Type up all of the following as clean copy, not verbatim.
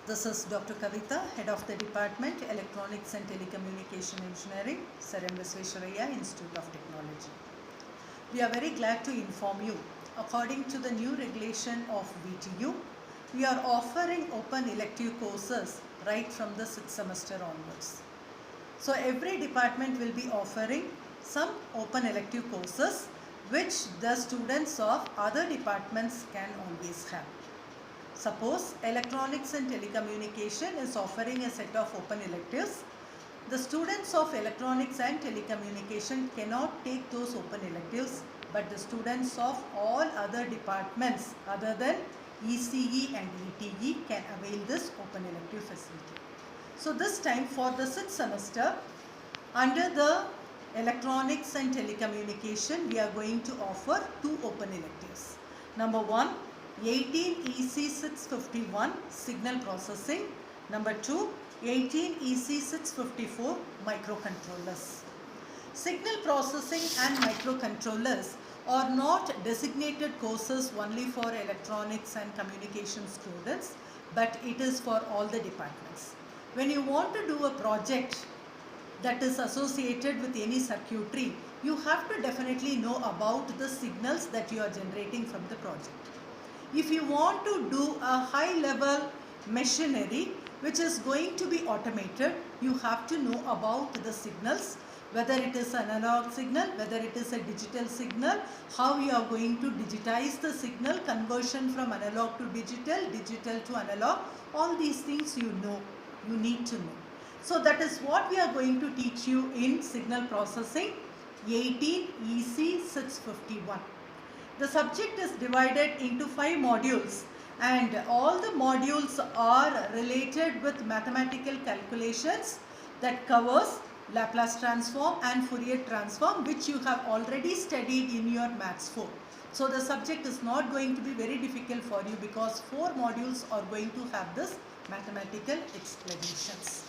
This is Dr. Kavita, Head of the Department, Electronics and Telecommunication Engineering, Sir M. Visvesvaraya Institute of Technology. We are very glad to inform you, according to the new regulation of VTU, we are offering open elective courses right from the 6th semester onwards. So every department will be offering some open elective courses which the students of other departments can always have. Suppose Electronics and Telecommunication is offering a set of open electives. The students of Electronics and Telecommunication cannot take those open electives, but the students of all other departments other than ECE and ETE can avail this open elective facility. So this time for the 6th semester, under the Electronics and Telecommunication, we are going to offer two open electives. Number one, 18 EC 651 signal processing. Number 2, 18 EC 654 microcontrollers. Signal processing and microcontrollers are not designated courses only for electronics and communication students, but it is for all the departments. When you want to do a project that is associated with any circuitry, you have to definitely know about the signals that you are generating from the project. If you want to do a high level machinery which is going to be automated, you have to know about the signals, whether it is an analog signal, whether it is a digital signal, how you are going to digitize the signal, conversion from analog to digital, digital to analog, all these things you need to know. So that is what we are going to teach you in signal processing 18 EC 651. The subject is divided into 5 modules and all the modules are related with mathematical calculations that covers Laplace transform and Fourier transform, which you have already studied in your Maths 4. So the subject is not going to be very difficult for you because 4 modules are going to have this mathematical explanations.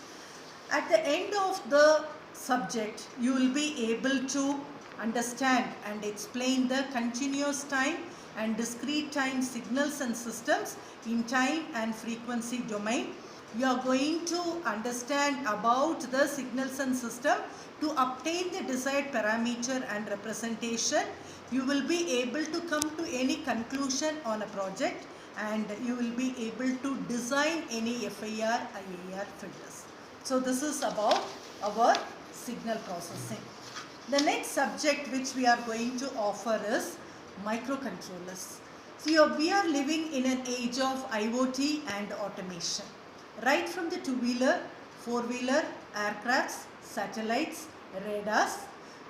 At the end of the subject, you will be able to understand and explain the continuous time and discrete time signals and systems in time and frequency domain. You are going to understand about the signals and system to obtain the desired parameter and representation. You will be able to come to any conclusion on a project and you will be able to design any FIR, IAR filters. So this is about our signal processing. The next subject which we are going to offer is microcontrollers. So we are living in an age of IoT and automation. Right from the 2-wheeler, 4-wheeler, aircrafts, satellites, radars,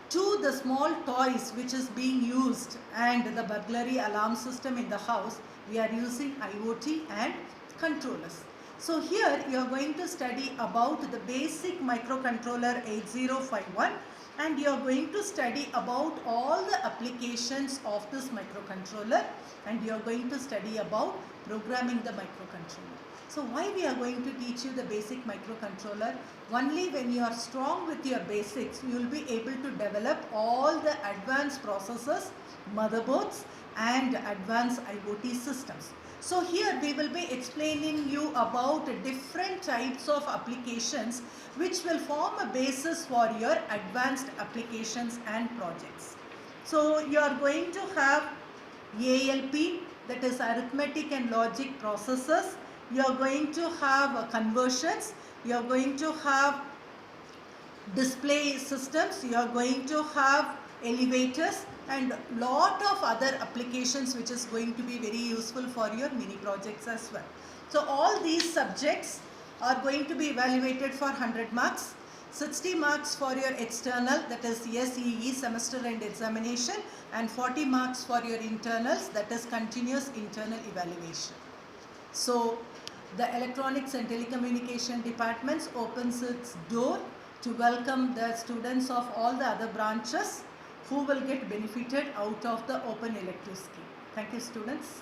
to the small toys which is being used and the burglary alarm system in the house, we are using IoT and controllers. So here you are going to study about the basic microcontroller 8051 and you are going to study about all the applications of this microcontroller and you are going to study about programming the microcontroller. So why we are going to teach you the basic microcontroller? Only when you are strong with your basics, you will be able to develop all the advanced processors, motherboards and advanced IoT systems. So here we will be explaining you about different types of applications which will form a basis for your advanced applications and projects. So you are going to have ALP, that is arithmetic and logic processors. You are going to have conversions. You are going to have display systems. You are going to have elevators and lot of other applications which is going to be very useful for your mini projects as well. So all these subjects are going to be evaluated for 100 marks, 60 marks for your external, that is SEE semester end examination, and 40 marks for your internals, that is continuous internal evaluation. So the Electronics and Telecommunication departments opens its door to welcome the students of all the other branches who will get benefited out of the open elective scheme. Thank you, students.